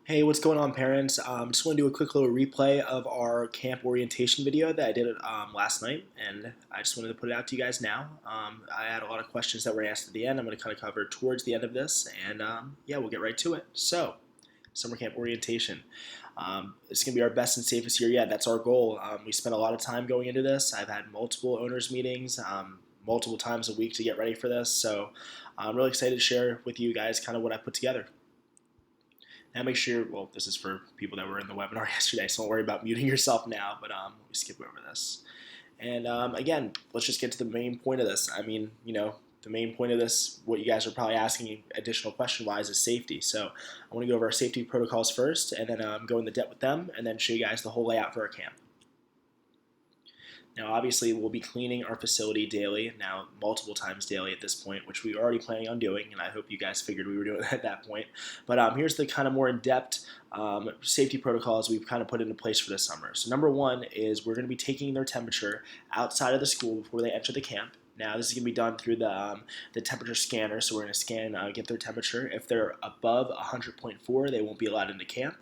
Hey, what's going on, parents? Just want to do a quick little replay of our camp orientation video that I did last night, and I just wanted to put it out to you guys now. I had a lot of questions that were asked at the end. I'm going to kind of cover towards the end of this, and yeah, we'll get right to it. So, summer camp orientation. It's going to be our best and safest year yet. That's our goal. We spent a lot of time going into this. I've had multiple owners meetings, multiple times a week to get ready for this, so I'm really excited to share with you guys kind of what I put together. Now make sure, well, this is for people that were in the webinar yesterday, so don't worry about muting yourself now, but we skip over this. And again, let's just get to the main point of this. I mean, the main point of this, what you guys are probably asking additional question-wise, is safety. So I want to go over our safety protocols first, and then go into depth with them, and then show you guys the whole layout for our camp. Now, obviously, we'll be cleaning our facility daily, now multiple times daily at this point, which we were already planning on doing, and I hope you guys figured we were doing it at that point. But here's the kind of more in-depth safety protocols we've kind of put into place for this summer. So number one is we're going to be taking their temperature outside of the school before they enter the camp. Now, this is going to be done through the temperature scanner, so we're going to scan, get their temperature. If they're above 100.4, they won't be allowed into camp.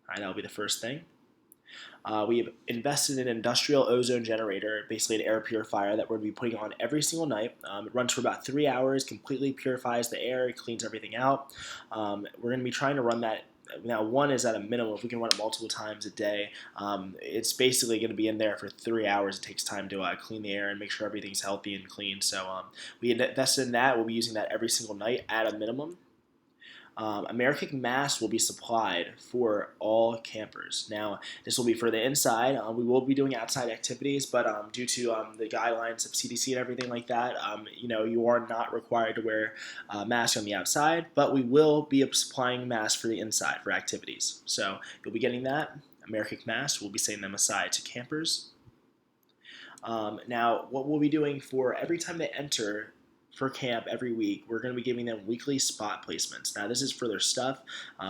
All right, that'll be the first thing. We have invested in an industrial ozone generator, basically an air purifier that we're going to be putting on every single night. It runs for about 3 hours, completely purifies the air, it cleans everything out. We're going to be trying to run that. Now, one is at a minimum. If we can run it multiple times a day, it's basically going to be in there for 3 hours. It takes time to clean the air and make sure everything's healthy and clean. So we invested in that. We'll be using that every single night at a minimum. Amerikick masks will be supplied for all campers. Now, this will be for the inside. We will be doing outside activities, but due to the guidelines of CDC and everything like that, you are not required to wear a mask on the outside, but we will be supplying masks for the inside for activities. So you'll be getting that. Amerikick masks, we'll be setting them aside to campers. Now, what we'll be doing for every time they enter for camp every week, we're going to be giving them weekly spot placements. Now, this is for their stuff,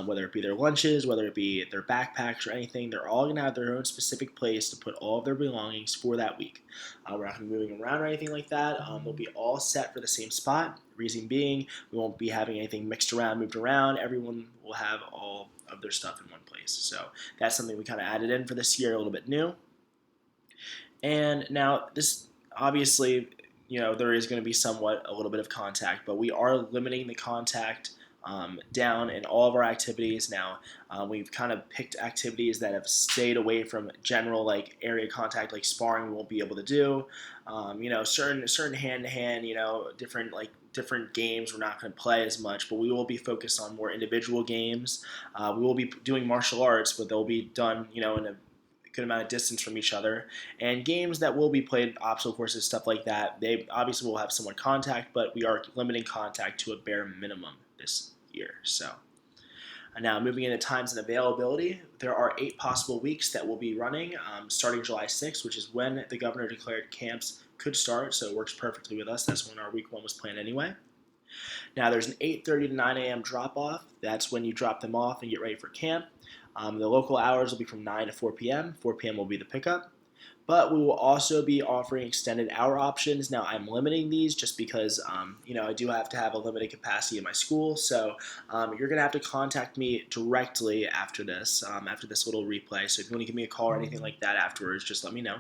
whether it be their lunches, whether it be their backpacks or anything. They're all going to have their own specific place to put all of their belongings for that week. We're not going to be moving around or anything like that. They'll be all set for the same spot. Reason being, we won't be having anything mixed around, moved around. Everyone will have all of their stuff in one place. So that's something we kind of added in for this year, a little bit new. And now, this obviously, there is going to be somewhat a little bit of contact, but we are limiting the contact down in all of our activities. Now, we've kind of picked activities that have stayed away from general area contact, like sparring we won't be able to do. Certain hand-to-hand, different games we're not going to play as much, but we will be focused on more individual games. We will be doing martial arts, but they'll be done, in a good amount of distance from each other, and games that will be played, obstacle courses, stuff like that, they obviously will have somewhat contact, but we are limiting contact to a bare minimum this year. So now moving into times and availability, there are 8 possible weeks that we'll be running, starting July 6th, which is when the governor declared camps could start, so it works perfectly with us. That's when our week 1 was planned anyway. Now, there's an 8:30 to 9 a.m. drop-off. That's when you drop them off and get ready for camp. The local hours will be from 9 to 4 p.m. 4 p.m. will be the pickup. But we will also be offering extended hour options. Now, I'm limiting these just because, I do have to have a limited capacity in my school. So you're going to have to contact me directly after this little replay. So if you want to give me a call or anything like that afterwards, just let me know.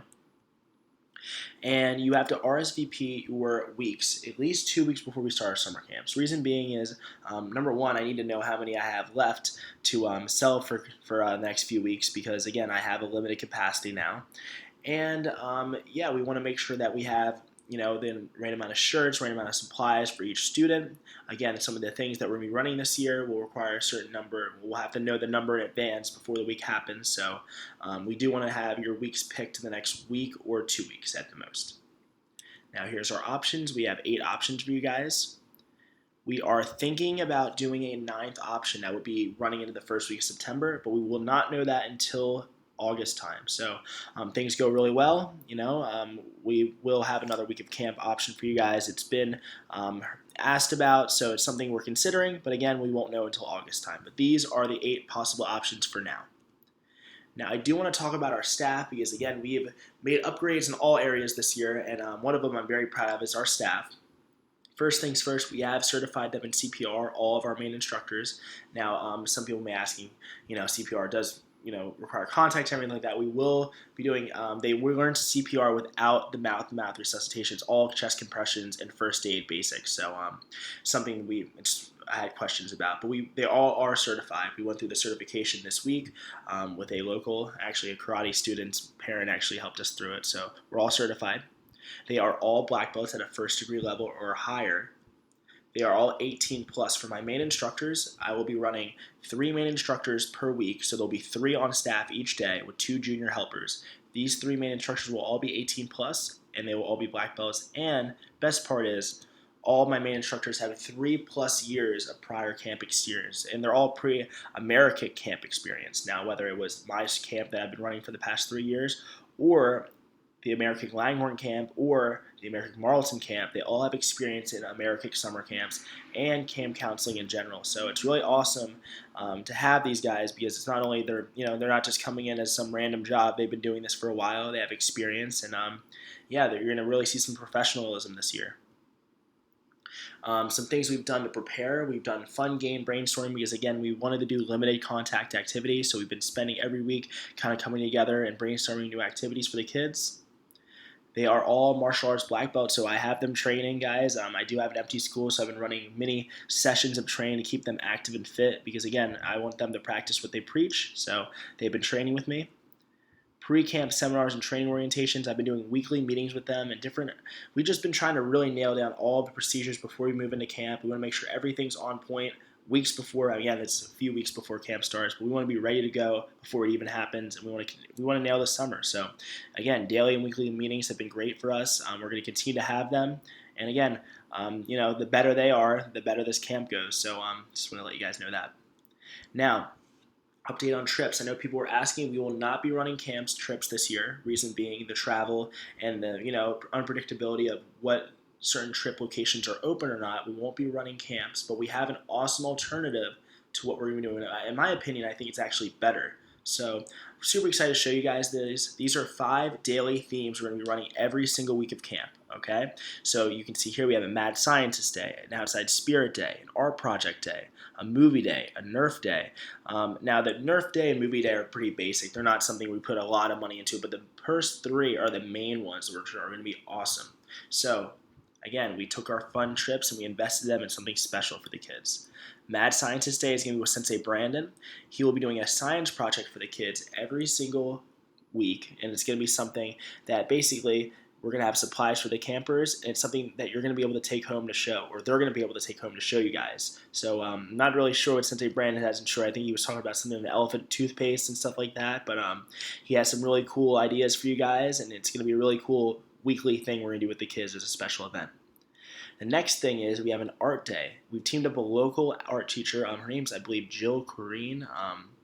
And you have to RSVP your weeks at least 2 weeks before we start our summer camps. Reason being is, number one, I need to know how many I have left to sell for the next few weeks, because again, I have a limited capacity now. And we want to make sure that we have the right amount of shirts, right amount of supplies for each student. Again, some of the things that we're going to be running this year will require a certain number. We'll have to know the number in advance before the week happens. So we do want to have your weeks picked the next week or 2 weeks at the most. Now, here's our options. We have 8 options for you guys. We are thinking about doing a 9th option that would be running into the first week of September, but we will not know that until August time. So things go really well, we will have another week of camp option for you guys. It's been asked about, so it's something we're considering, but again, we won't know until August time. But these are the 8 possible options for now. Now, I do want to talk about our staff, because again, we have made upgrades in all areas this year, and one of them I'm very proud of is our staff. First things first, we have certified them in CPR, all of our main instructors. Now, some people may be asking, CPR does, require contact and everything like that. We will be doing, we learn CPR without the mouth-to-mouth resuscitations, all chest compressions and first aid basics. So, something I had questions about, but they all are certified. We went through the certification this week with a local, actually a karate student's parent actually helped us through it. So we're all certified. They are all black belts at a first degree level or higher. They are all 18 plus. For my main instructors, I will be running 3 main instructors per week, so there'll be 3 on staff each day with 2 junior helpers. These 3 main instructors will all be 18 plus, and they will all be black belts. And best part is, all my main instructors have 3+ years of prior camp experience, and they're all pre-Amerikick camp experience. Now, whether it was my camp that I've been running for the past 3 years, or the Amerikick Langhorne camp or the Amerikick Marlton camp, they all have experience in Amerikick summer camps and camp counseling in general. So it's really awesome to have these guys, because it's not only they're not just coming in as some random job. They've been doing this for a while. They have experience, and you're going to really see some professionalism this year. Some things we've done to prepare. We've done fun game brainstorming, because again, we wanted to do limited contact activities. So we've been spending every week kind of coming together and brainstorming new activities for the kids. They are all martial arts black belts, so I have them training, guys. I do have an empty school, so I've been running mini sessions of training to keep them active and fit, because again, I want them to practice what they preach. So they've been training with me. Pre-camp seminars and training orientations, I've been doing weekly meetings with them, and we've just been trying to really nail down all the procedures before we move into camp. We want to make sure everything's on point weeks before. Again, it's a few weeks before camp starts, but we want to be ready to go before it even happens, and we want to nail this summer. So again, daily and weekly meetings have been great for us. We're going to continue to have them, and again, the better they are, the better this camp goes. So just want to let you guys know that. Now, update on trips. I know people were asking. We will not be running trips this year. Reason being the travel and the unpredictability of what certain trip locations are open or not. We won't be running camps, but we have an awesome alternative to what we're going to be doing. In my opinion, I think it's actually better. So I'm super excited to show you guys this. These are 5 daily themes we're going to be running every single week of camp. Okay, so you can see here we have a Mad Scientist Day, an Outside Spirit Day, an Art Project Day, a Movie Day, a Nerf Day. Now, the Nerf Day and Movie Day are pretty basic. They're not something we put a lot of money into, but the first 3 are the main ones, which are going to be awesome. So again, we took our fun trips and we invested them in something special for the kids. Mad Scientist Day is going to be with Sensei Brandon. He will be doing a science project for the kids every single week, and it's going to be something that basically we're going to have supplies for the campers, and it's something that you're going to be able to take home to show, or they're going to be able to take home to show you guys. So I'm not really sure what Sensei Brandon has in store. I think he was talking about something with elephant toothpaste and stuff like that, but he has some really cool ideas for you guys, and it's going to be a really cool weekly thing we're going to do with the kids as a special event. The next thing is we have an art day. We've teamed up a local art teacher. Her name's, I believe, Jill Corrine,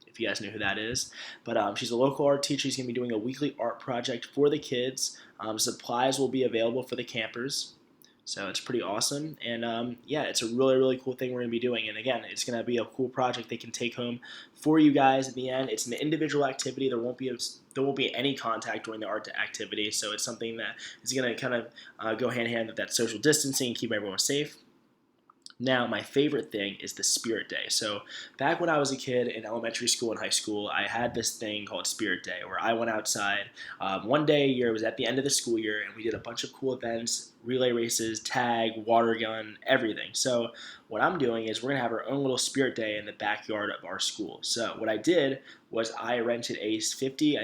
if you guys know who that is. But she's a local art teacher. She's going to be doing a weekly art project for the kids. Supplies will be available for the campers. So it's pretty awesome. And it's a really, really cool thing we're going to be doing. And again, it's going to be a cool project they can take home for you guys at the end. It's an individual activity. There won't be any contact during the art activity. So it's something that is going to kind of go hand in hand with that social distancing and keep everyone safe. Now, my favorite thing is the Spirit Day. So back when I was a kid in elementary school and high school, I had this thing called Spirit Day where I went outside one day a year. It was at the end of the school year, and we did a bunch of cool events, relay races, tag, water gun, everything. So what I'm doing is we're going to have our own little Spirit Day in the backyard of our school. So what I did was I rented a 50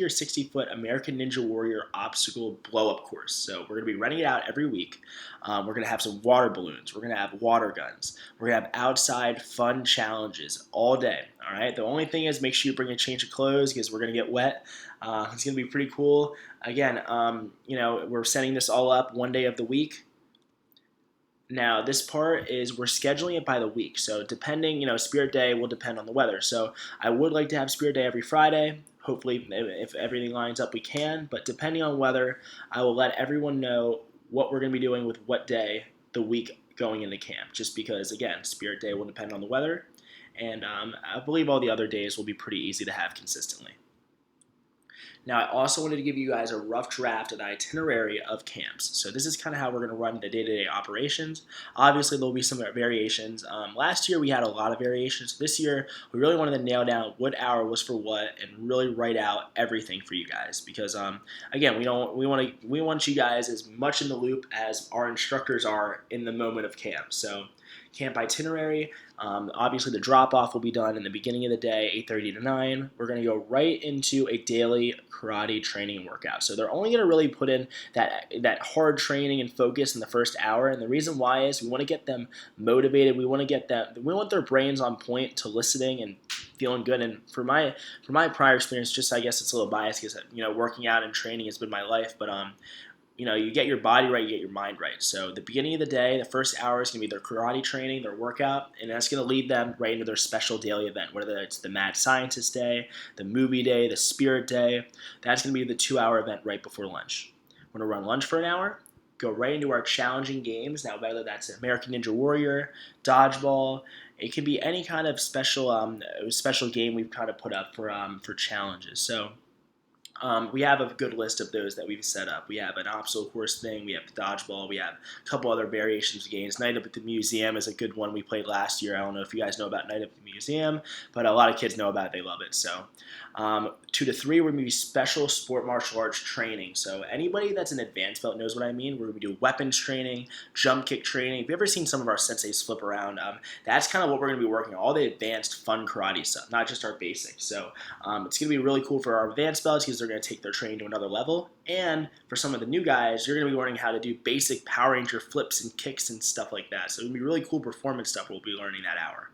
or 60 foot American Ninja Warrior obstacle blow-up course. So we're going to be renting it out every week. We're going to have some water balloons. We're going to have water guns. We're going to have outside fun challenges all day. All right. The only thing is make sure you bring a change of clothes because we're going to get wet. It's going to be pretty cool. Again, we're setting this all up one day of the week. Now, this part is we're scheduling it by the week. So depending, Spirit Day will depend on the weather. So I would like to have Spirit Day every Friday. Hopefully, if everything lines up, we can. But depending on weather, I will let everyone know what we're going to be doing with what day the week going into camp. Just because, again, Spirit Day will depend on the weather. And I believe all the other days will be pretty easy to have consistently. Now, I also wanted to give you guys a rough draft of the itinerary of camps. So this is kind of how we're going to run the day-to-day operations. Obviously, there'll be some variations. Last year, we had a lot of variations. This year, we really wanted to nail down what hour was for what and really write out everything for you guys. Because again, we want you guys as much in the loop as our instructors are in the moment of camp. So camp itinerary. Obviously, the drop-off will be done in the beginning of the day, 8:30 to 9. We're going to go right into a daily karate training workout. So they're only going to really put in that hard training and focus in the first hour. And the reason why is we want to get them motivated. We want their brains on point to listening and feeling good. And for my prior experience, just I guess it's a little biased because working out and training has been my life, but you get your body right, you get your mind right. So the beginning of the day, the first hour is going to be their karate training, their workout, and that's going to lead them right into their special daily event, whether it's the Mad Scientist Day, the Movie Day, the Spirit Day. That's going to be the 2-hour event right before lunch. We're going to run lunch for an hour, go right into our challenging games. Now, whether that's American Ninja Warrior, dodgeball, it can be any kind of special game we've kind of put up for challenges. So we have a good list of those that we've set up. We have an obstacle course thing. We have dodgeball. We have a couple other variations of games. Night Up at the Museum is a good one we played last year. I don't know if you guys know about Night Up at the Museum, but a lot of kids know about it. They love it. So 2 to 3, we're going to be special sport martial arts training. So anybody that's an advanced belt knows what I mean. We're going to do weapons training, jump kick training. If you've ever seen some of our senseis flip around, that's kind of what we're going to be working on, all the advanced fun karate stuff, not just our basics. So it's going to be really cool for our advanced belts because they're going to take their training to another level. And for some of the new guys, you're going to be learning how to do basic Power Ranger flips and kicks and stuff like that. So it's going to be really cool performance stuff we'll be learning that hour.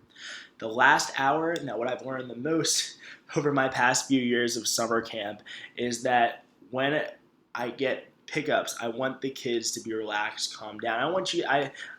The last hour, now what I've learned the most over my past few years of summer camp is that when I get pickups, I want the kids to be relaxed, calm down.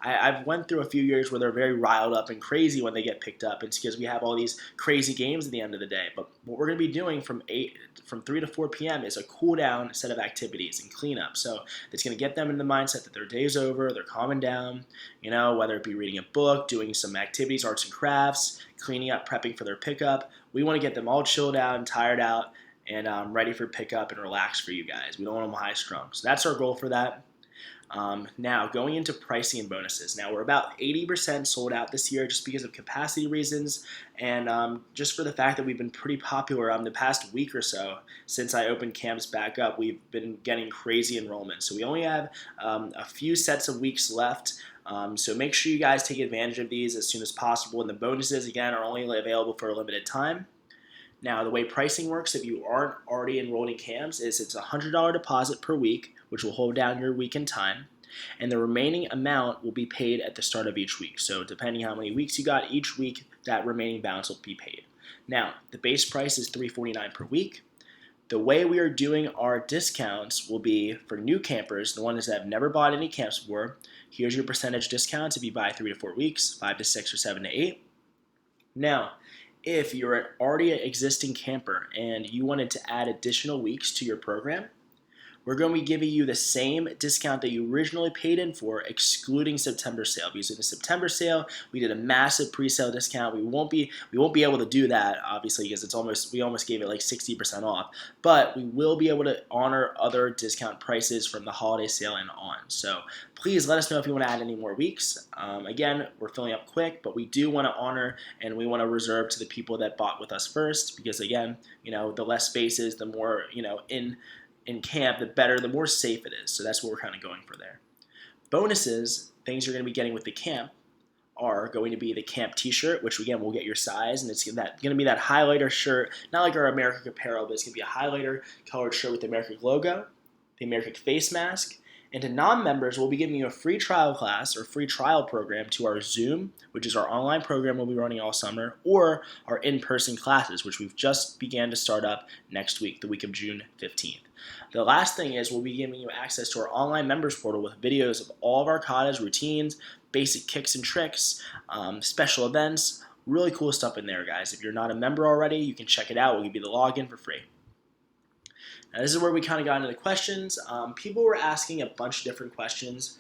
I've went through a few years where they're very riled up and crazy when they get picked up. It's because we have all these crazy games at the end of the day. But what we're going to be doing from 3 to 4 p.m. is a cool down set of activities and cleanup. So it's going to get them in the mindset that their day's over, they're calming down, whether it be reading a book, doing some activities, arts and crafts, cleaning up, prepping for their pickup. We want to get them all chilled out and tired out and ready for pickup and relax for you guys. We don't want them high strung. So that's our goal for that. Now, going into pricing and bonuses. Now, we're about 80% sold out this year just because of capacity reasons and just for the fact that we've been pretty popular the past week or so. Since I opened camps back up, we've been getting crazy enrollment. So we only have a few sets of weeks left. So make sure you guys take advantage of these as soon as possible. And the bonuses, again, are only available for a limited time. Now, the way pricing works, if you aren't already enrolled in camps, is it's a $100 deposit per week, which will hold down your week and time, and the remaining amount will be paid at the start of each week. So depending how many weeks you got each week, that remaining balance will be paid. Now, the base price is $349 per week. The way we are doing our discounts will be for new campers, the ones that have never bought any camps before. Here's your percentage discounts if you buy 3 to 4 weeks, 5 to 6, or 7 to 8. Now, if you're already an existing camper and you wanted to add additional weeks to your program, we're going to be giving you the same discount that you originally paid in for, excluding September sale. Because in the September sale, we did a massive pre-sale discount. We won't be able to do that, obviously, because we almost gave it like 60% off. But we will be able to honor other discount prices from the holiday sale and on. So please let us know if you want to add any more weeks. Again, we're filling up quick, but we do want to honor and we want to reserve to the people that bought with us first. Because again, the less spaces, the more in camp, the better, the more safe it is. So that's what we're kind of going for there. Bonuses, things you're going to be getting with the camp, are going to be the camp t-shirt, which again, we'll get your size, and it's going to be that highlighter shirt, not like our Amerikick apparel, but it's going to be a highlighter colored shirt with the Amerikick logo, the Amerikick face mask, and to non-members, we'll be giving you a free trial class or free trial program to our Zoom, which is our online program we'll be running all summer, or our in-person classes, which we've just began to start up next week, the week of June 15th. The last thing is we'll be giving you access to our online members portal with videos of all of our katas, routines, basic kicks and tricks, special events, really cool stuff in there, guys. If you're not a member already, you can check it out. We'll give you the login for free. Now, this is where we kind of got into the questions. People were asking a bunch of different questions.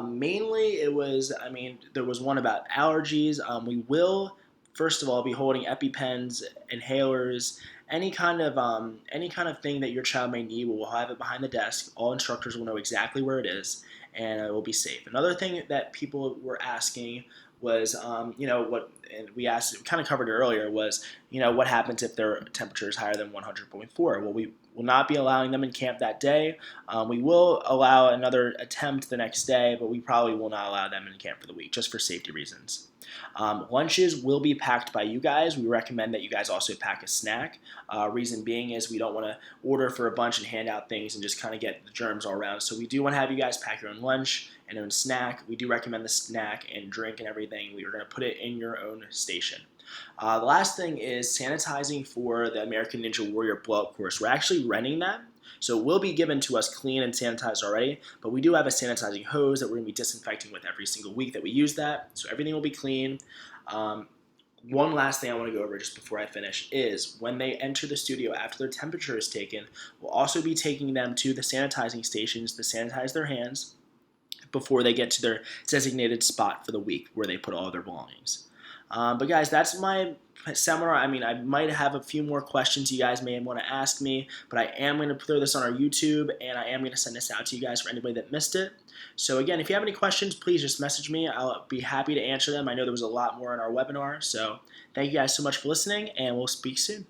Mainly, there was one about allergies. We will first of all, be holding EpiPens, inhalers, any kind of thing that your child may need. We'll have it behind the desk. All instructors will know exactly where it is, and it will be safe. Another thing that people were asking was, what, and we asked, kind of covered it earlier, was, what happens if their temperature is higher than 100.4? Well, we will not be allowing them in camp that day. We will allow another attempt the next day, but we probably will not allow them in camp for the week, just for safety reasons. Lunches will be packed by you guys. We recommend that you guys also pack a snack. Reason being is we don't want to order for a bunch and hand out things and just kind of get the germs all around. So we do want to have you guys pack your own lunch and own snack. We do recommend the snack and drink and everything. We are going to put it in your own station. The last thing is sanitizing for the American Ninja Warrior blow-up course. We're actually renting that. So it will be given to us clean and sanitized already, but we do have a sanitizing hose that we're going to be disinfecting with every single week that we use that. So everything will be clean. One last thing I want to go over just before I finish is when they enter the studio after their temperature is taken, we'll also be taking them to the sanitizing stations to sanitize their hands before they get to their designated spot for the week where they put all their belongings. But guys, that's my seminar. I mean, I might have a few more questions you guys may want to ask me, but I am going to throw this on our YouTube, and I am going to send this out to you guys for anybody that missed it. So again, if you have any questions, please just message me. I'll be happy to answer them. I know there was a lot more in our webinar, so thank you guys so much for listening, and we'll speak soon.